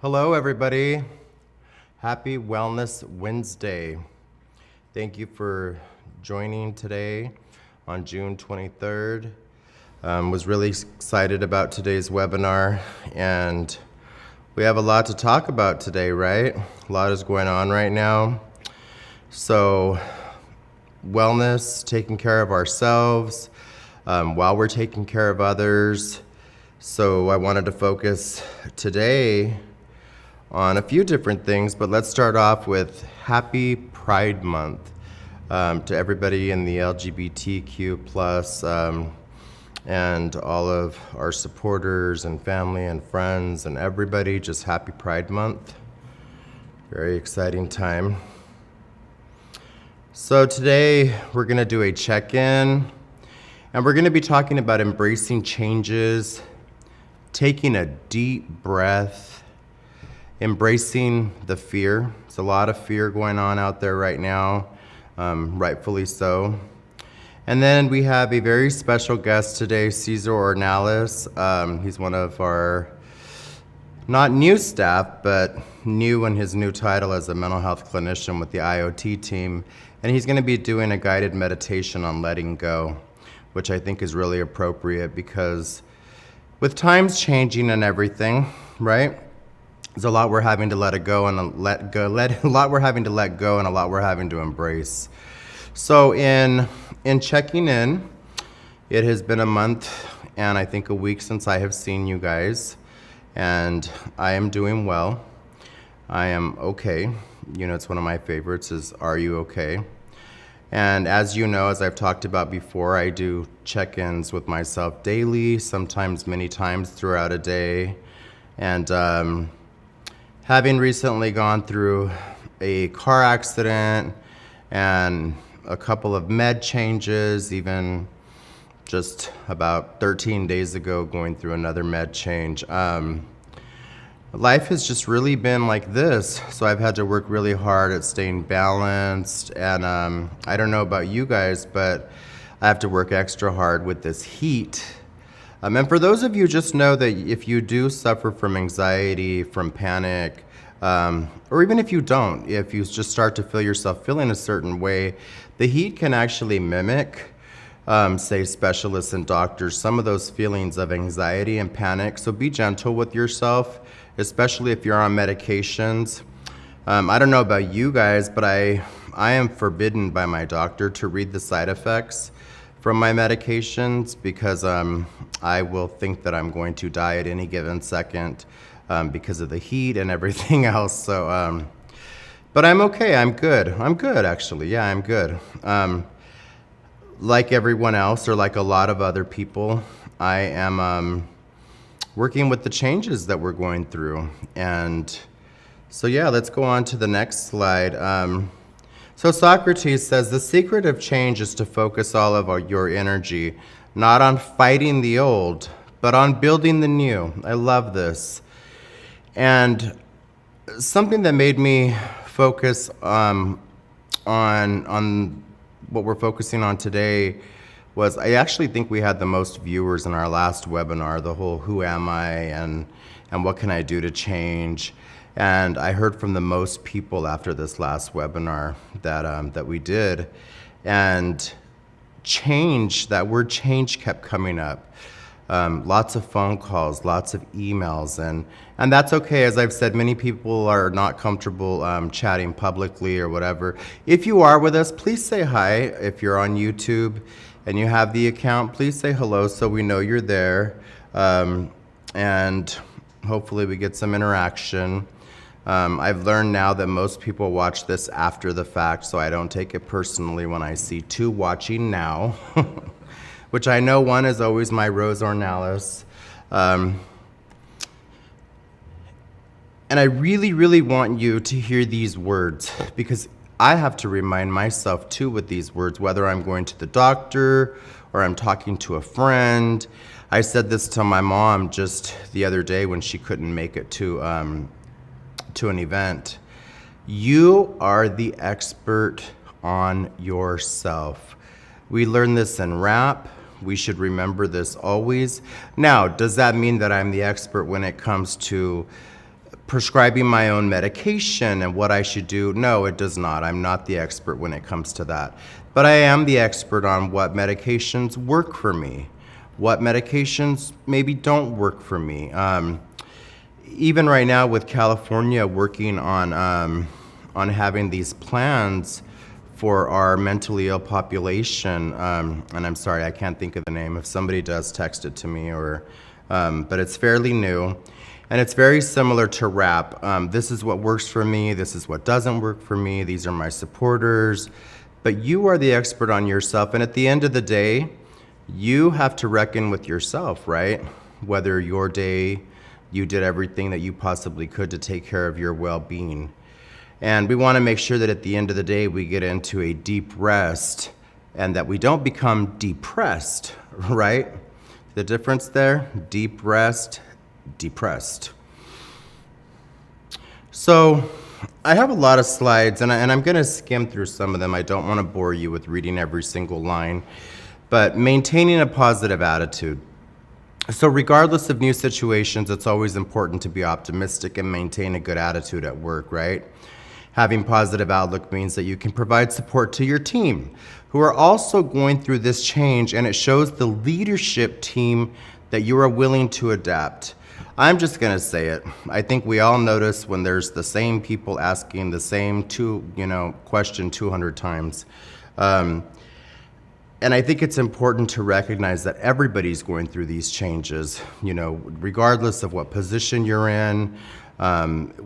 Hello, everybody. Happy Wellness Wednesday. Thank you for joining today on June 23rd. Was really excited about today's webinar, and we have a lot to talk about today, right? A lot is going on right now. So, wellness, taking care of ourselves while we're taking care of others. So I wanted to focus today on a few different things, but let's start off with Happy Pride Month to everybody in the LGBTQ plus and all of our supporters and family and friends and everybody. Just Happy Pride Month. Very exciting time. So today we're going to do a check-in, and we're going to be talking about embracing changes, taking a deep breath, embracing the fear. There's a lot of fear going on out there right now, rightfully so. And then we have a very special guest today, Cesar Ornalis. He's one of our, not new staff, but new in his new title as a mental health clinician with the IoT team. And he's going to be doing a guided meditation on letting go, which I think is really appropriate because with times changing and everything, right? There's a lot we're having to let go and a lot we're having to embrace. So in checking in, it has been a month and I think a week since I have seen you guys, and I am doing well. I am okay. You know, it's one of my favorites is, are you okay? And as you know, as I've talked about before, I do check-ins with myself daily, sometimes many times throughout a day. And having recently gone through a car accident and a couple of med changes, even just about 13 days ago going through another med change, life has just really been like this. So I've had to work really hard at staying balanced, and I don't know about you guys, but I have to work extra hard with this heat. And for those of you, just know that if you do suffer from anxiety, from panic, or even if you don't, if you just start to feel yourself feeling a certain way, the heat can actually mimic, say specialists and doctors, some of those feelings of anxiety and panic. So be gentle with yourself, especially if you're on medications. I don't know about you guys, but I am forbidden by my doctor to read the side effects from my medications because I will think that I'm going to die at any given second because of the heat and everything else. So, but I'm okay. I'm good. I'm good, actually. Yeah, I'm good. Like everyone else, or like a lot of other people, I am working with the changes that we're going through. And so, yeah, let's go on to the next slide. So Socrates says, the secret of change is to focus all of your energy, not on fighting the old, but on building the new. I love this. And something that made me focus on what we're focusing on today was, I actually think we had the most viewers in our last webinar, the whole who am I and what can I do to change. And I heard from the most people after this last webinar that we did. And change, that word change kept coming up. Lots of phone calls, lots of emails, and that's okay. As I've said, many people are not comfortable chatting publicly or whatever. If you are with us, please say hi. If you're on YouTube and you have the account, please say hello so we know you're there. And hopefully we get some interaction. I've learned now that most people watch this after the fact, so I don't take it personally when I see two watching now, which I know one is always my Rose Ornalis. And I really, really want you to hear these words, because I have to remind myself too with these words, whether I'm going to the doctor or I'm talking to a friend. I said this to my mom just the other day when she couldn't make it to an event. You are the expert on yourself. We learn this in rap. We should remember this always. Now, does that mean that I'm the expert when it comes to prescribing my own medication and what I should do. No, it does not. I'm not the expert when it comes to that. But I am the expert on what medications work for me, what medications maybe don't work for me. Even right now with California working on having these plans for our mentally ill population, and I'm sorry, I can't think of the name. If somebody does, text it to me, but it's fairly new. And it's very similar to rap. This is what works for me. This is what doesn't work for me. These are my supporters. But you are the expert on yourself. And at the end of the day, you have to reckon with yourself, right? Whether your day, you did everything that you possibly could to take care of your well-being. And we want to make sure that at the end of the day, we get into a deep rest and that we don't become depressed, right? The difference there, deep rest, depressed. So I have a lot of slides, and I'm going to skim through some of them. I don't want to bore you with reading every single line, but maintaining a positive attitude. So regardless of new situations, it's always important to be optimistic and maintain a good attitude at work, right? Having positive outlook means that you can provide support to your team, who are also going through this change, and it shows the leadership team that you are willing to adapt. I'm just gonna say it. I think we all notice when there's the same people asking the same question 200 times. And I think it's important to recognize that everybody's going through these changes, regardless of what position you're in,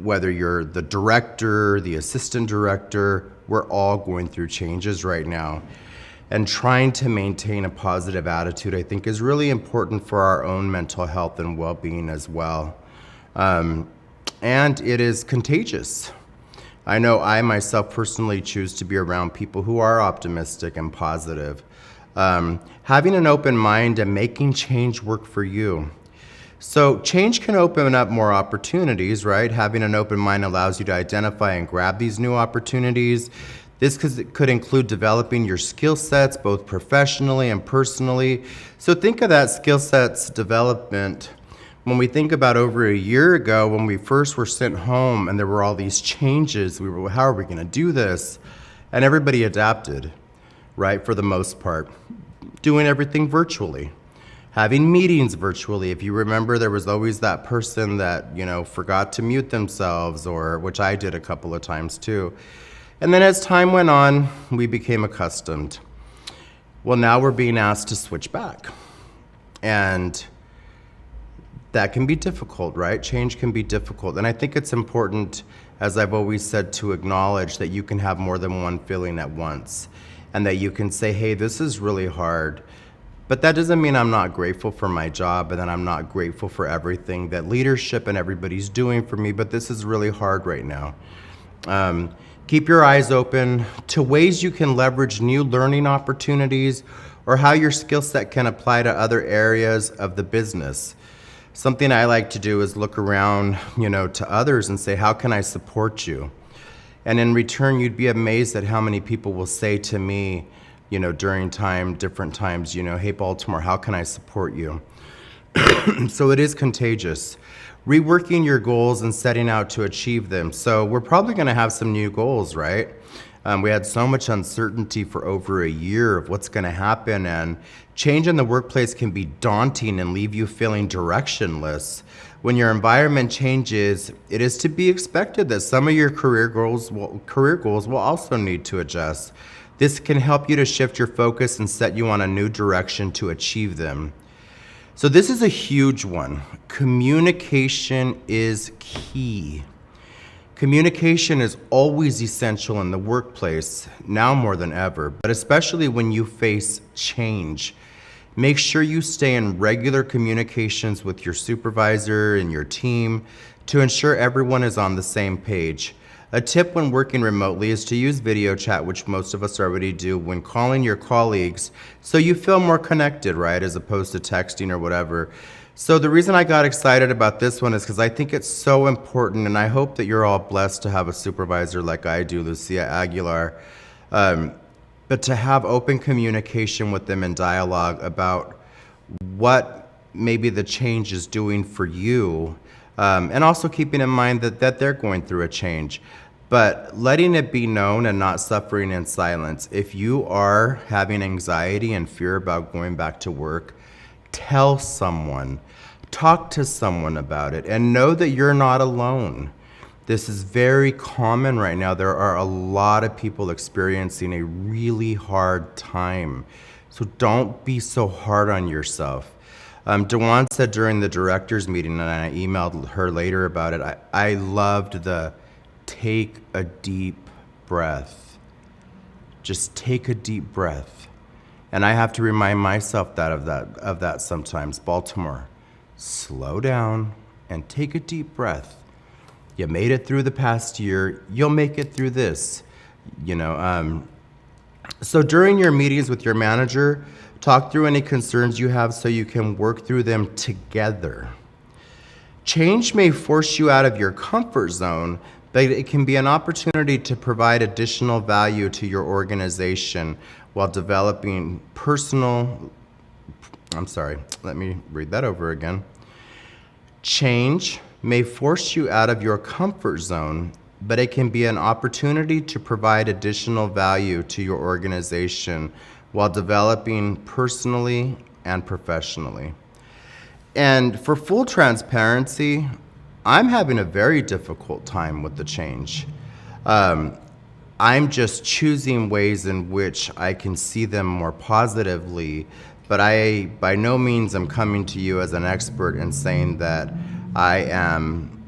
whether you're the director, the assistant director, we're all going through changes right now. And trying to maintain a positive attitude, I think, is really important for our own mental health and well-being as well. And it is contagious. I know I myself personally choose to be around people who are optimistic and positive. Having an open mind and making change work for you. So change can open up more opportunities, right? Having an open mind allows you to identify and grab these new opportunities. This could include developing your skill sets, both professionally and personally. So think of that skill sets development when we think about over a year ago when we first were sent home and there were all these changes. We were, how are we going to do this? And everybody adapted, right, for the most part. Doing everything virtually. Having meetings virtually. If you remember, there was always that person that, forgot to mute themselves, or which I did a couple of times too. And then as time went on, we became accustomed. Well, now we're being asked to switch back. And that can be difficult, right? Change can be difficult. And I think it's important, as I've always said, to acknowledge that you can have more than one feeling at once. And that you can say, hey, this is really hard. But that doesn't mean I'm not grateful for my job and that I'm not grateful for everything that leadership and everybody's doing for me, but this is really hard right now. Keep your eyes open to ways you can leverage new learning opportunities or how your skill set can apply to other areas of the business. Something I like to do is look around, to others and say, how can I support you? And in return, you'd be amazed at how many people will say to me, during different times, hey, Baltimore, how can I support you? So it is contagious. Reworking your goals and setting out to achieve them. So we're probably going to have some new goals, right? We had so much uncertainty for over a year of what's going to happen, and change in the workplace can be daunting and leave you feeling directionless. When your environment changes, it is to be expected that some of your career goals will also need to adjust. This can help you to shift your focus and set you on a new direction to achieve them. So this is a huge one. Communication is key. Communication is always essential in the workplace, now more than ever, but especially when you face change. Make sure you stay in regular communications with your supervisor and your team to ensure everyone is on the same page. A tip when working remotely is to use video chat, which most of us already do, when calling your colleagues, so you feel more connected, right, as opposed to texting or whatever. So the reason I got excited about this one is because I think it's so important, and I hope that you're all blessed to have a supervisor like I do, Lucia Aguilar, but to have open communication with them and dialogue about what maybe the change is doing for you, And also keeping in mind that they're going through a change. But letting it be known and not suffering in silence. If you are having anxiety and fear about going back to work, tell someone, talk to someone about it, and know that you're not alone. This is very common right now. There are a lot of people experiencing a really hard time. So don't be so hard on yourself. Dewan said during the director's meeting, and I emailed her later about it, I loved the take a deep breath. Just take a deep breath. And I have to remind myself of that sometimes. Baltimore, slow down and take a deep breath. You made it through the past year, you'll make it through this. So during your meetings with your manager, talk through any concerns you have so you can work through them together. Change may force you out of your comfort zone, but it can be an opportunity to provide additional value to your organization while developing let me read that over again. Change may force you out of your comfort zone, but it can be an opportunity to provide additional value to your organization while developing personally and professionally. And for full transparency, I'm having a very difficult time with the change. I'm just choosing ways in which I can see them more positively, but I by no means am coming to you as an expert and saying that I am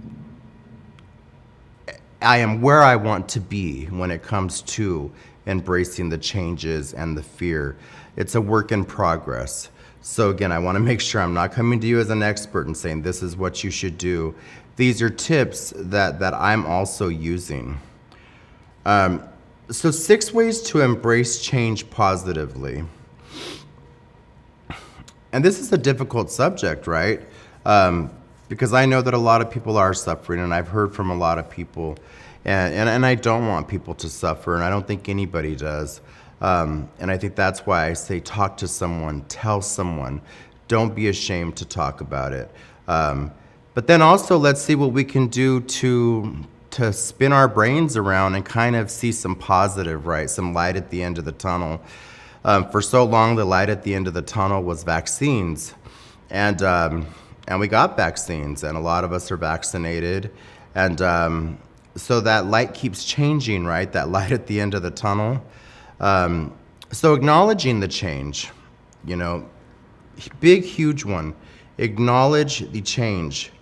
where I want to be when it comes to embracing the changes and the fear. It's a work in progress. So again, I want to make sure I'm not coming to you as an expert and saying this is what you should do. These are tips that I'm also using. So 6 ways to embrace change positively. And this is a difficult subject, right? Because I know that a lot of people are suffering, and I've heard from a lot of people, and I don't want people to suffer, and I don't think anybody does. And I think that's why I say talk to someone, tell someone. Don't be ashamed to talk about it. But then also let's see what we can do to spin our brains around and kind of see some positive, right? Some light at the end of the tunnel. For so long, the light at the end of the tunnel was vaccines. And we got vaccines, and a lot of us are vaccinated. And so that light keeps changing, right? That light at the end of the tunnel. So acknowledging the change, big, huge one. Acknowledge the change.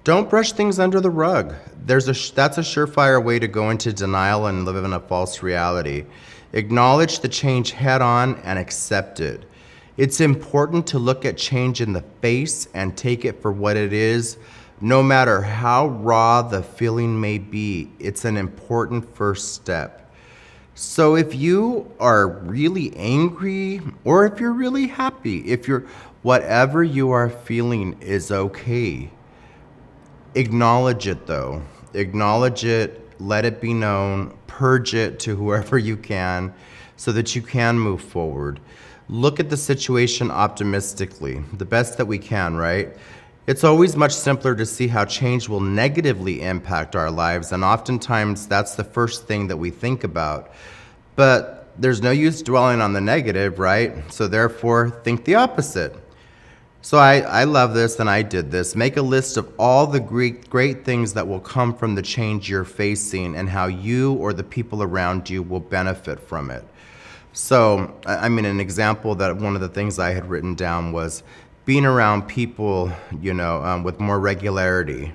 Don't brush things under the rug. That's a surefire way to go into denial and live in a false reality. Acknowledge the change head on and accept it. It's important to look at change in the face and take it for what it is, no matter how raw the feeling may be. It's an important first step. So if you are really angry, or if you're really happy, whatever you are feeling is okay. Acknowledge it though. Acknowledge it, let it be known, purge it to whoever you can so that you can move forward. Look at the situation optimistically, the best that we can, right? It's always much simpler to see how change will negatively impact our lives, and oftentimes that's the first thing that we think about. But there's no use dwelling on the negative, right? So therefore, think the opposite. So I love this, and I did this. Make a list of all the great things that will come from the change you're facing and how you or the people around you will benefit from it. So, an example that one of the things I had written down was being around people, with more regularity.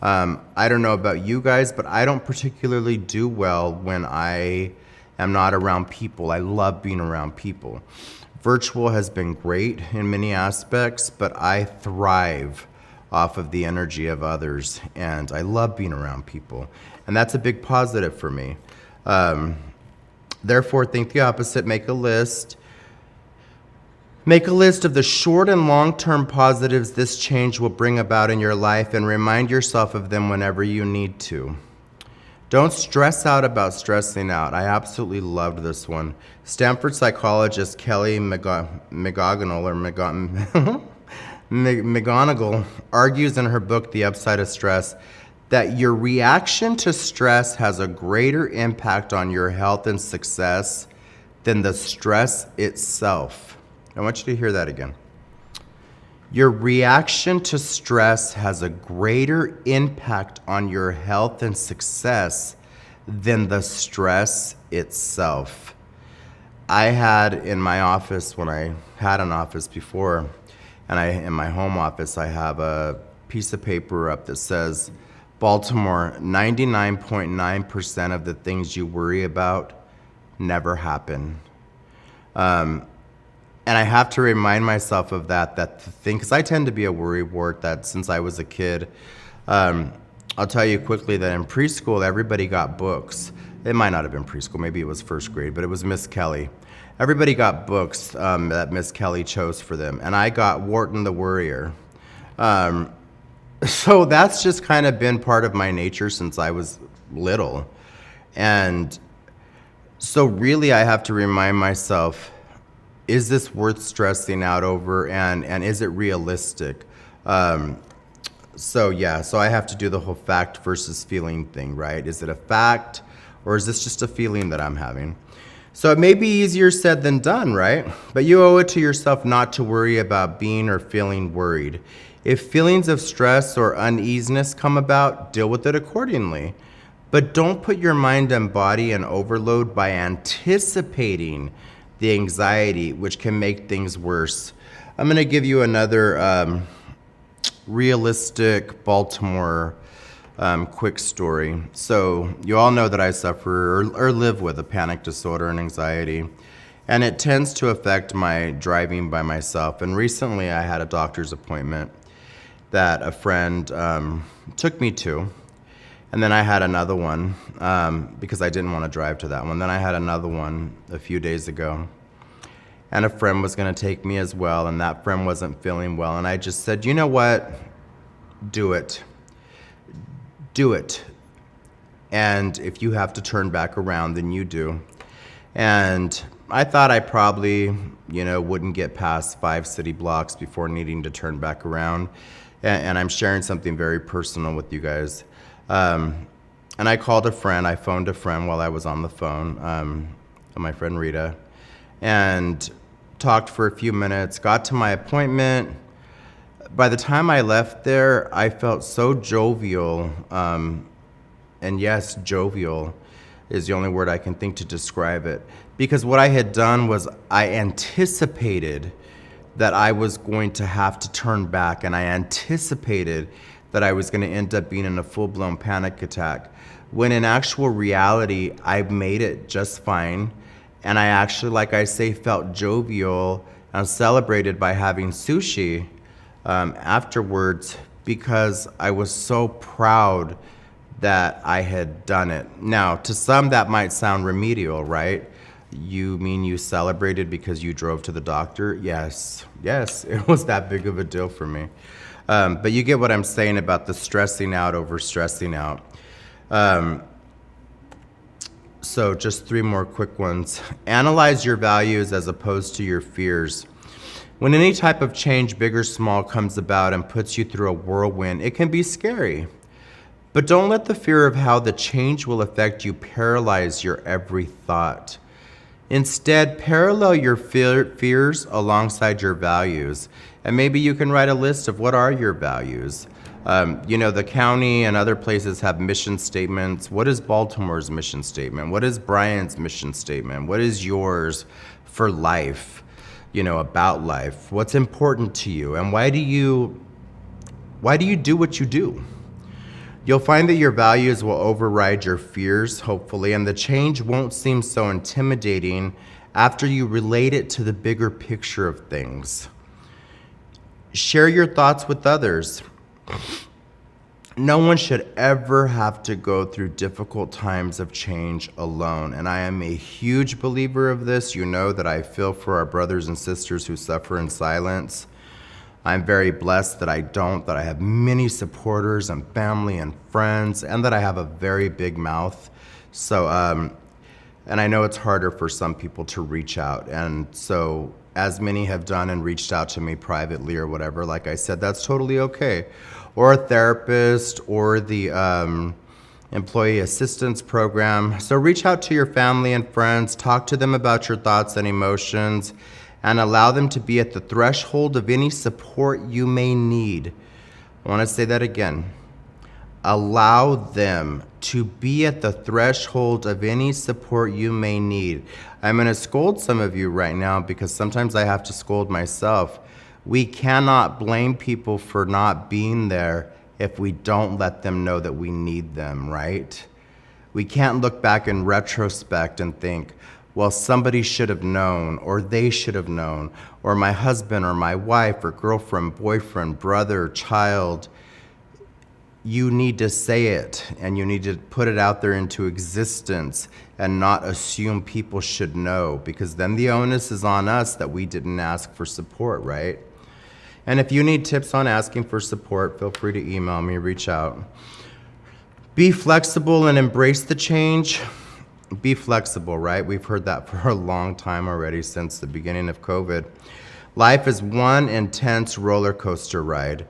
I don't know about you guys, but I don't particularly do well when I am not around people. I love being around people. Virtual has been great in many aspects, but I thrive off of the energy of others, and I love being around people. And that's a big positive for me. Therefore, think the opposite. Make a list. Make a list of the short and long-term positives this change will bring about in your life, and remind yourself of them whenever you need to. Don't stress out about stressing out. I absolutely loved this one. Stanford psychologist Kelly McGonigal, McGonigal argues in her book, The Upside of Stress, that your reaction to stress has a greater impact on your health and success than the stress itself. I want you to hear that again. Your reaction to stress has a greater impact on your health and success than the stress itself. I had in my office, when I had an office before, and in my home office, I have a piece of paper up that says, Baltimore, 99.9% of the things you worry about never happen. And I have to remind myself of that the thing, because I tend to be a worrywart that since I was a kid. I'll tell you quickly that in preschool, everybody got books. It might not have been preschool, maybe it was first grade, but it was Miss Kelly. Everybody got books that Miss Kelly chose for them, and I got Wharton the Worrier. So that's just kind of been part of my nature since I was little. And so really I have to remind myself, is this worth stressing out over, and is it realistic? So I have to do the whole fact versus feeling thing, right? Is it a fact, or is this just a feeling that I'm having? So it may be easier said than done, right? But you owe it to yourself not to worry about being or feeling worried. If feelings of stress or uneasiness come about, deal with it accordingly. But don't put your mind and body in overload by anticipating the anxiety, which can make things worse. I'm going to give you another realistic Baltimore quick story. So you all know that I suffer or live with a panic disorder and anxiety, and it tends to affect my driving by myself. And recently I had a doctor's appointment that a friend took me to, and then I had another one because I didn't want to drive to that one. Then I had another one a few days ago, and a friend was going to take me as well, and that friend wasn't feeling well. And I just said, you know what? Do it. Do it. And if you have to turn back around, then you do. And I thought I probably, wouldn't get past 5 city blocks before needing to turn back around. And I'm sharing something very personal with you guys. And I called a friend. I phoned a friend while I was on the phone, my friend Rita, and talked for a few minutes, got to my appointment. By the time I left there, I felt so jovial. And yes, jovial is the only word I can think to describe it. Because what I had done was I anticipated that I was going to have to turn back, and I anticipated that I was going to end up being in a full-blown panic attack, when in actual reality, I made it just fine. And I actually, like I say, felt jovial and celebrated by having sushi afterwards, because I was so proud that I had done it. Now, to some that might sound remedial, right? You mean you celebrated because you drove to the doctor? Yes, it was that big of a deal for me. But you get what I'm saying about the stressing out over stressing out. So just 3 more quick ones. Analyze your values as opposed to your fears. When any type of change, big or small, comes about and puts you through a whirlwind, it can be scary. But don't let the fear of how the change will affect you paralyze your every thought. Instead, parallel your fears alongside your values. And maybe you can write a list of what are your values. The county and other places have mission statements. What is Baltimore's mission statement? What is Brian's mission statement? What is yours for life, about life? What's important to you? And why do you do what you do? You'll find that your values will override your fears, hopefully, and the change won't seem so intimidating after you relate it to the bigger picture of things. Share your thoughts with others. No one should ever have to go through difficult times of change alone, and I am a huge believer of this. You know that I feel for our brothers and sisters who suffer in silence. I'm very blessed that I have many supporters and family and friends, and that I have a very big mouth. So And I know it's harder for some people to reach out. And so, as many have done and reached out to me privately or whatever, like I said, that's totally okay. Or a therapist or the employee assistance program. So, reach out to your family and friends, talk to them about your thoughts and emotions, and allow them to be at the threshold of any support you may need. I want to say that again. Allow them to be at the threshold of any support you may need. I'm going to scold some of you right now because sometimes I have to scold myself. We cannot blame people for not being there if we don't let them know that we need them, right? We can't look back in retrospect and think, well, somebody should have known, or they should have known, or my husband or my wife or girlfriend, boyfriend, brother, child. You need to say it, and you need to put it out there into existence and not assume people should know, because then the onus is on us that we didn't ask for support, right? And if you need tips on asking for support, feel free to email me, reach out. Be flexible and embrace the change. Be flexible, right? We've heard that for a long time already, since the beginning of COVID. Life is one intense roller coaster ride.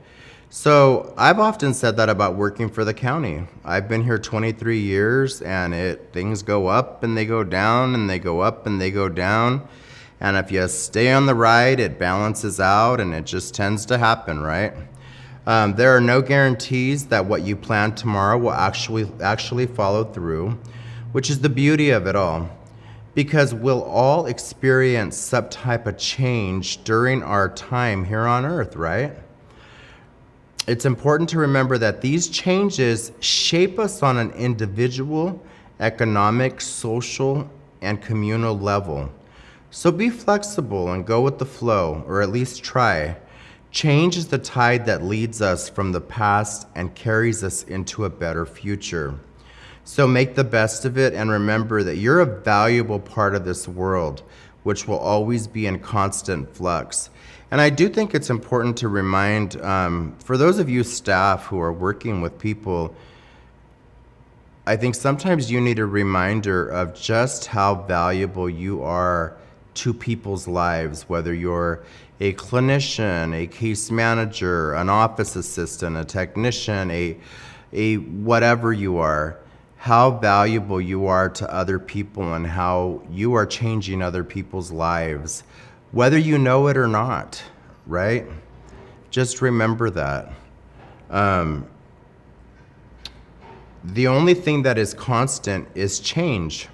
So I've often said that about working for the county. I've been here 23 years, and things go up and they go down and they go up and they go down. And if you stay on the ride, it balances out, and it just tends to happen, right? There are no guarantees that what you plan tomorrow will actually follow through, which is the beauty of it all. Because we'll all experience some type of change during our time here on earth, right? It's important to remember that these changes shape us on an individual, economic, social, and communal level. So be flexible and go with the flow, or at least try. Change is the tide that leads us from the past and carries us into a better future. So make the best of it, and remember that you're a valuable part of this world, which will always be in constant flux. And I do think it's important to remind, for those of you staff who are working with people, I think sometimes you need a reminder of just how valuable you are to people's lives, whether you're a clinician, a case manager, an office assistant, a technician, a whatever you are, how valuable you are to other people and how you are changing other people's lives, whether you know it or not, right? Just remember that. The only thing that is constant is change.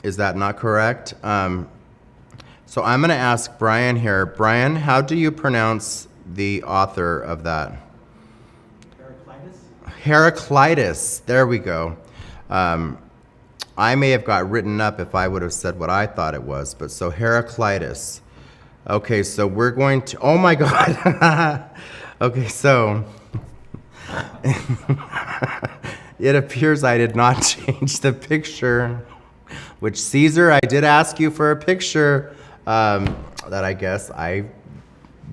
Is that not correct? So I'm going to ask Brian here. Brian, how do you pronounce the author of that? Heraclitus. There we go. I may have got written up if I would have said what I thought it was, but so Heraclitus. Okay, so we're going to, oh my God. Okay, so it appears I did not change the picture, which Cesar, I did ask you for a picture that I guess I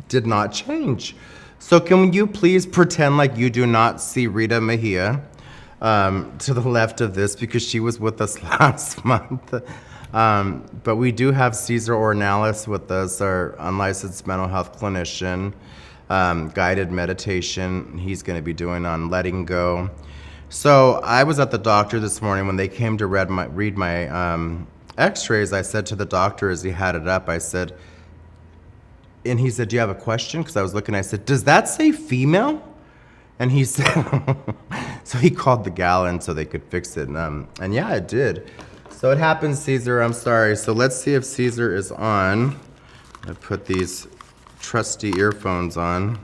did not change. So can you please pretend like you do not see Rita Mejia to the left of this, because she was with us last month. But we do have Cesar Ornalis with us, our unlicensed mental health clinician, guided meditation he's going to be doing on letting go. So I was at the doctor this morning when they came to read my x-rays. I said to the doctor as he had it up, I said, and he said, do you have a question? Because I was looking, I said, does that say female? And he said, so he called the gal in so they could fix it. And yeah, it did. So it happens, Cesar, I'm sorry. So let's see if Cesar is on. I put these trusty earphones on.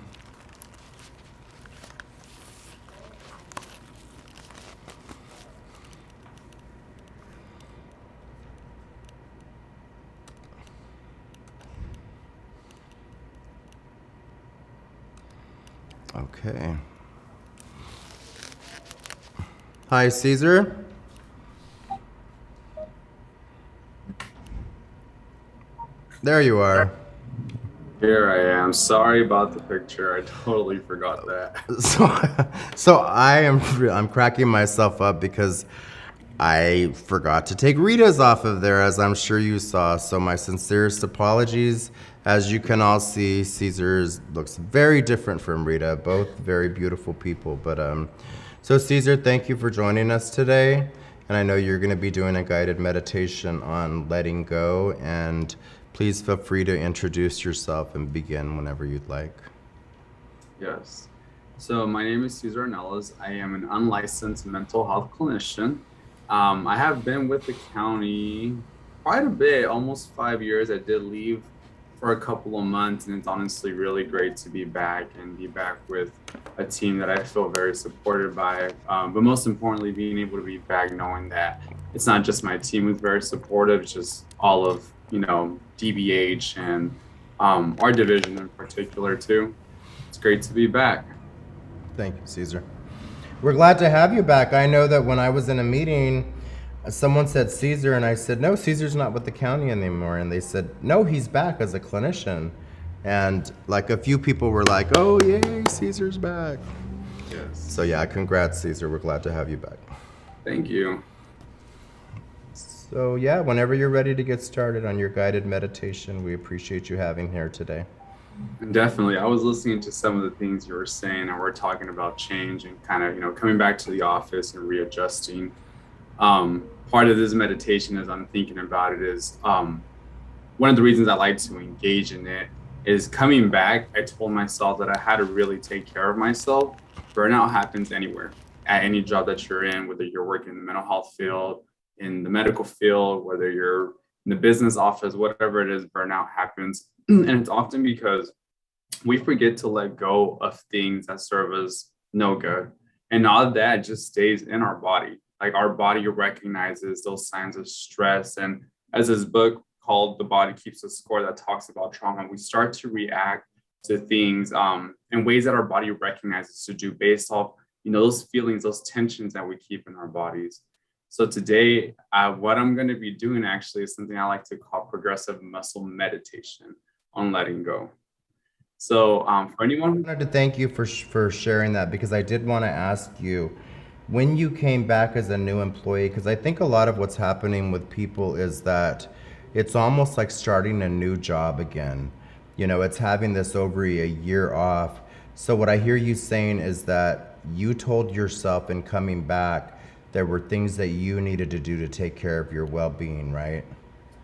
Okay. Hi, Cesar. There you are. Here I am. Sorry about the picture. I totally forgot that. So I'm cracking myself up because I forgot to take Rita's off of there, as I'm sure you saw. So my sincerest apologies. As you can all see, Cesar's looks very different from Rita. Both very beautiful people. So Cesar, thank you for joining us today. And I know you're going to be doing a guided meditation on letting go. And please feel free to introduce yourself and begin whenever you'd like. Yes. So my name is Cesar Ornalis. I am an unlicensed mental health clinician. I have been with the county quite a bit, almost 5 years. I did leave for a couple of months, and it's honestly really great to be back and be back with a team that I feel very supported by. But most importantly, being able to be back knowing that it's not just my team who's very supportive, it's just all of, DBH and our division in particular too. It's great to be back. Thank you, Cesar. We're glad to have you back. I know that when I was in a meeting, someone said Cesar, and I said, no, Cesar's not with the county anymore. And they said, no, he's back as a clinician. And like a few people were like, oh, yay, Cesar's back. Yes. So yeah, congrats, Cesar. We're glad to have you back. Thank you. So yeah, whenever you're ready to get started on your guided meditation, we appreciate you having here today. Definitely. I was listening to some of the things you were saying, and we're talking about change and kind of, coming back to the office and readjusting. Part of this meditation, as I'm thinking about it, is one of the reasons I like to engage in it is coming back. I told myself that I had to really take care of myself. Burnout happens anywhere, at any job that you're in, whether you're working in the mental health field, in the medical field, whether you're in the business office, whatever it is, burnout happens. And it's often because we forget to let go of things that serve us no good. And all of that just stays in our body. Like our body recognizes those signs of stress. And as this book called The Body Keeps a Score that talks about trauma, we start to react to things in ways that our body recognizes to do based off, those feelings, those tensions that we keep in our bodies. So today, what I'm going to be doing actually is something I like to call progressive muscle meditation on letting go. So for anyone, I wanted to thank you for sharing that, because I did want to ask you, when you came back as a new employee, because I think a lot of what's happening with people is that it's almost like starting a new job again. It's having this over a year off. So what I hear you saying is that you told yourself in coming back there were things that you needed to do to take care of your well-being, right?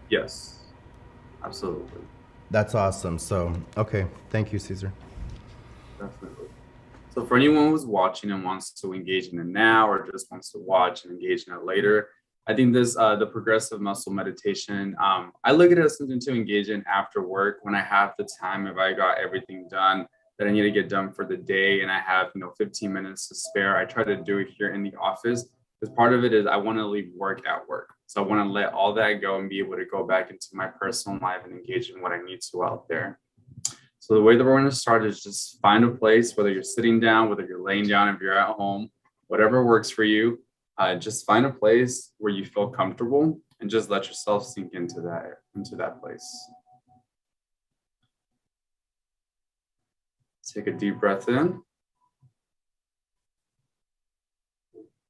yes, absolutely. That's awesome. So, okay. Thank you, Cesar. Definitely. So for anyone who's watching and wants to engage in it now or just wants to watch and engage in it later, I think this the progressive muscle meditation, I look at it as something to engage in after work when I have the time, if I got everything done that I need to get done for the day and I have 15 minutes to spare. I try to do it here in the office, because part of it is I want to leave work at work. So I want to let all that go and be able to go back into my personal life and engage in what I need to out there. So the way that we're going to start is just find a place, whether you're sitting down, whether you're laying down, if you're at home, whatever works for you. Just find a place where you feel comfortable and just let yourself sink into that place. Take a deep breath in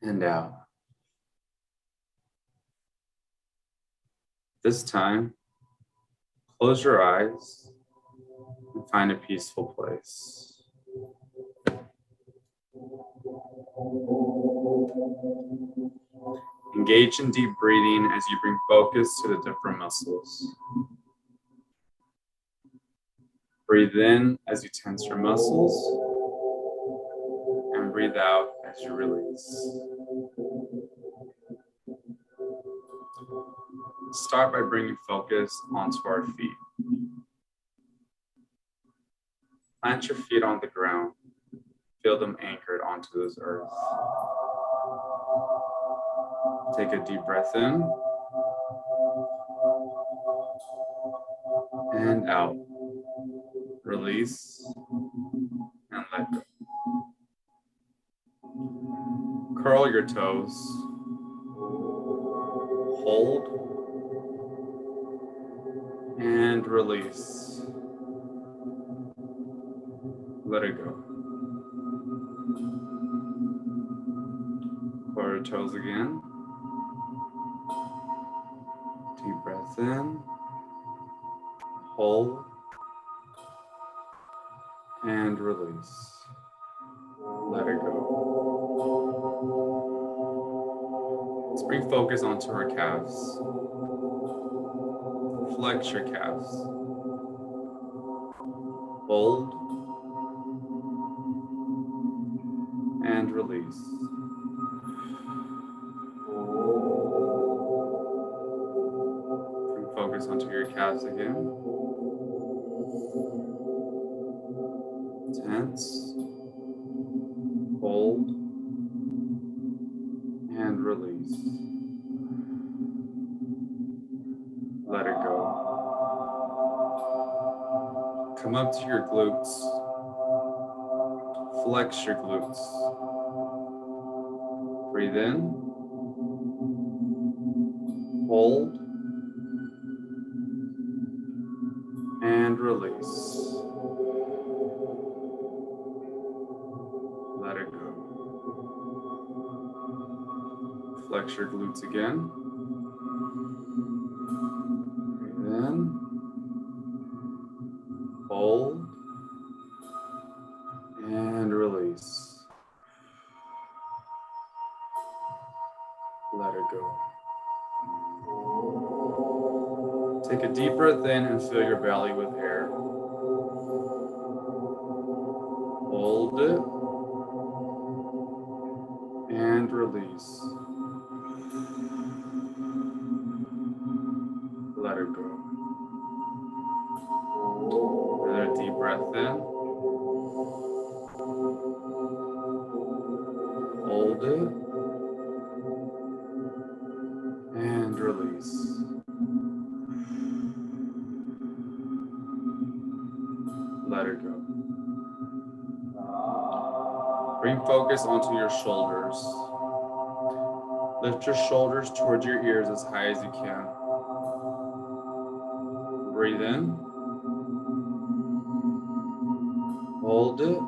and out. This time, close your eyes and find a peaceful place. Engage in deep breathing as you bring focus to the different muscles. Breathe in as you tense your muscles, and breathe out as you release. Start by bringing focus onto our feet. Plant your feet on the ground. Feel them anchored onto this earth. Take a deep breath in and out. Release and let go. Curl your toes. Hold and release. Let it go. Curl your toes again. Deep breath in, hold, and release. Let it go. Let's bring focus onto our calves. Flex your calves. Hold and release. Bring focus onto your calves again. Tense. Hold and release. Let it go. Come up to your glutes. Flex your glutes. Breathe in. Hold. And release. Let it go. Flex your glutes again. Breathe in. Hold. And release. Let it go. Take a deep breath in and fill your belly with air. Hold it. And release. Let it go. Another deep breath in. Hold it. And release. Let it go. Bring focus onto your shoulders. Lift your shoulders towards your ears as high as you can. Breathe in. Hold it.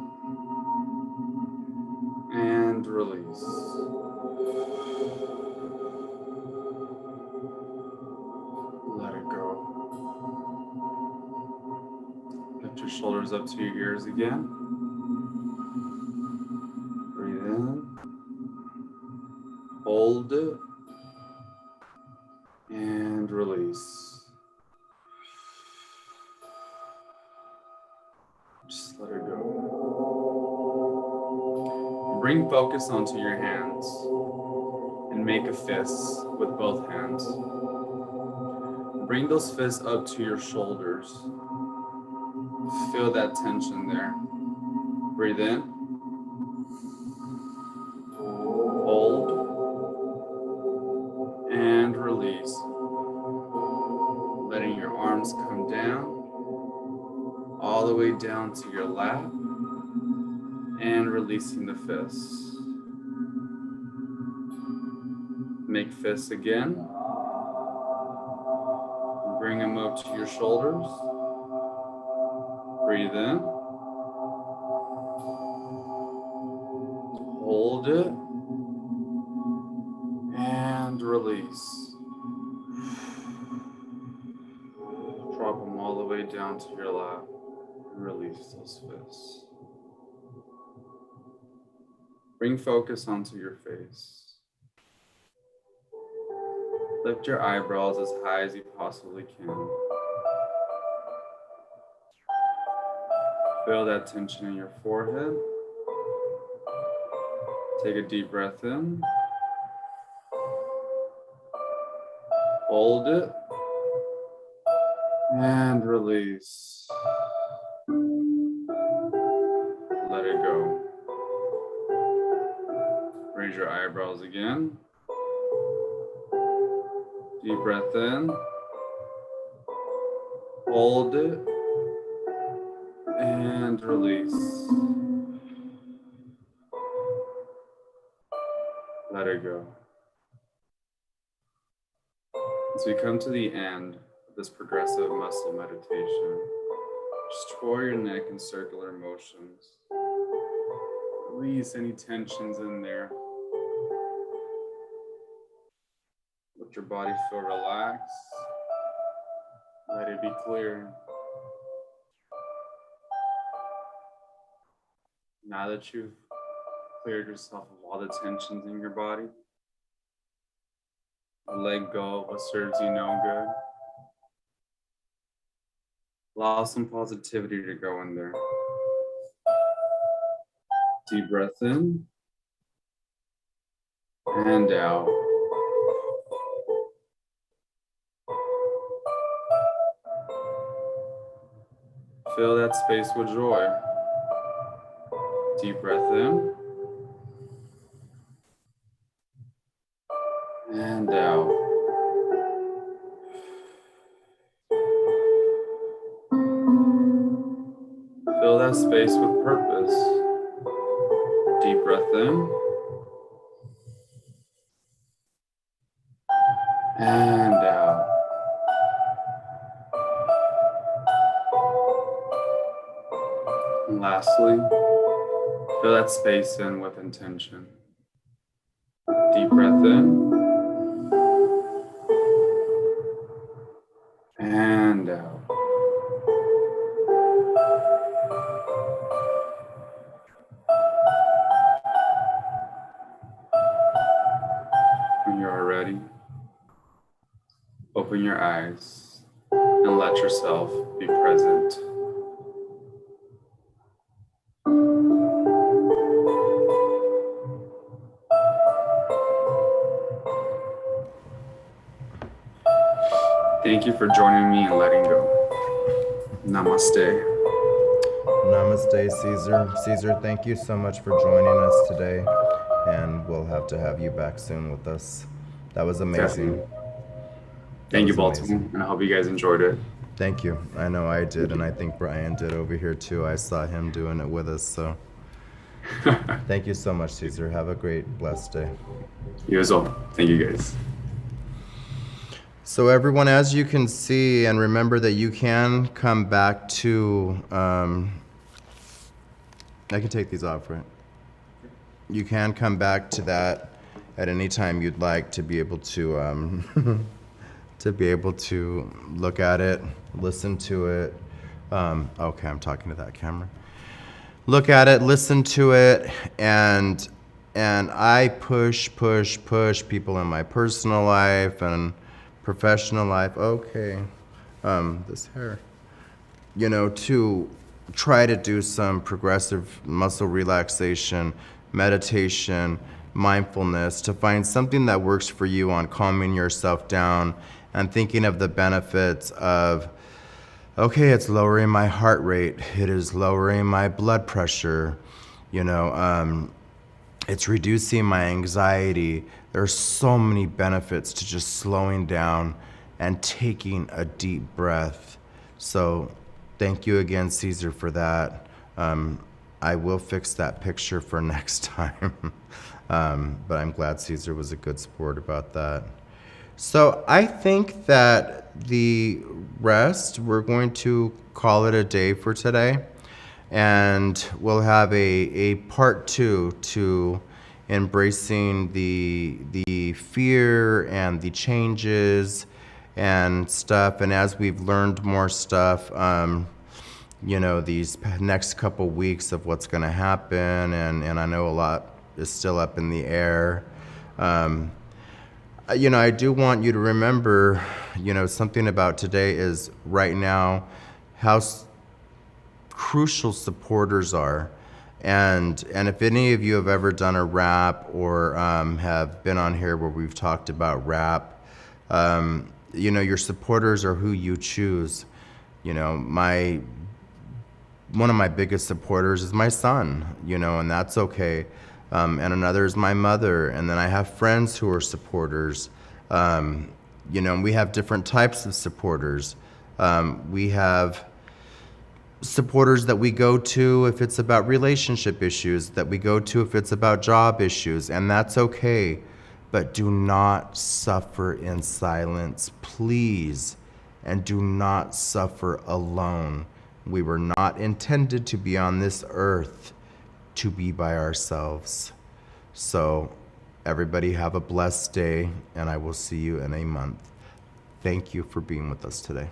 And release. Let it go. Lift your shoulders up to your ears again. Breathe in. Hold it. And release. Just let it go. Bring focus onto your hands and make a fist with both hands. Bring those fists up to your shoulders. Feel that tension there. Breathe in. Hold. And release. Letting your arms come down, all the way down to your lap, and releasing the fists. Make fists again. Bring them up to your shoulders. Breathe in. Hold it. And release. Drop them all the way down to your lap. And release those fists. Bring focus onto your face. Lift your eyebrows as high as you possibly can. Feel that tension in your forehead. Take a deep breath in. Hold it. And release. Let it go. Raise your eyebrows again. Deep breath in. Hold it. And release. Let it go. As we come to the end of this progressive muscle meditation, just twirl your neck in circular motions. Release any tensions in there. Let your body feel relaxed. Let it be clear. Now that you've cleared yourself of all the tensions in your body, let go of what serves you no good. Allow some positivity to go in there. Deep breath in and out. Fill that space with joy. Deep breath in and out. Fill that space with purpose. Deep breath in and out. And lastly, fill that space in with intention. Deep breath in and out. When you are ready, open your eyes and let yourself be present. Thank you for joining me in letting go. Namaste. Namaste, Cesar. Cesar, thank you so much for joining us today, and we'll have to have you back soon with us. That was amazing. Definitely. Thank you, Baltimore, and I hope you guys enjoyed it. Thank you. I know I did, and I think Brian did over here too. I saw him doing it with us, so thank you so much, Cesar. Have a great, blessed day. You as well. Thank you, guys. So everyone, as you can see, and remember that you can come back to, I can take these off, right? You can come back to that at any time you'd like to be able to, to be able to look at it, listen to it. Okay, I'm talking to that camera. Look at it, listen to it, and I push people in my personal life and professional life, okay, this hair, you know, to try to do some progressive muscle relaxation, meditation, mindfulness, to find something that works for you on calming yourself down and thinking of the benefits of, okay, it's lowering my heart rate, it is lowering my blood pressure, you know, it's reducing my anxiety. There's so many benefits to just slowing down and taking a deep breath. So thank you again, Cesar, for that. I will fix that picture for next time. But I'm glad Cesar was a good sport about that. So I think that the rest, we're going to call it a day for today. And we'll have a part 2 to embracing the fear and the changes and stuff. And as we've learned more stuff, you know, these next couple weeks of what's going to happen, and I know a lot is still up in the air. You know, I do want you to remember, you know, something about today is right now how crucial supporters are. And if any of you have ever done a rap or have been on here where we've talked about rap, you know, your supporters are who you choose. You know, one of my biggest supporters is my son, you know, and that's okay. And another is my mother. And then I have friends who are supporters. You know, and we have different types of supporters. We have supporters that we go to if it's about relationship issues, that we go to if it's about job issues, and that's okay. But do not suffer in silence, please, and do not suffer alone. We were not intended to be on this earth to be by ourselves. So everybody have a blessed day, and I will see you in a month. Thank you for being with us today.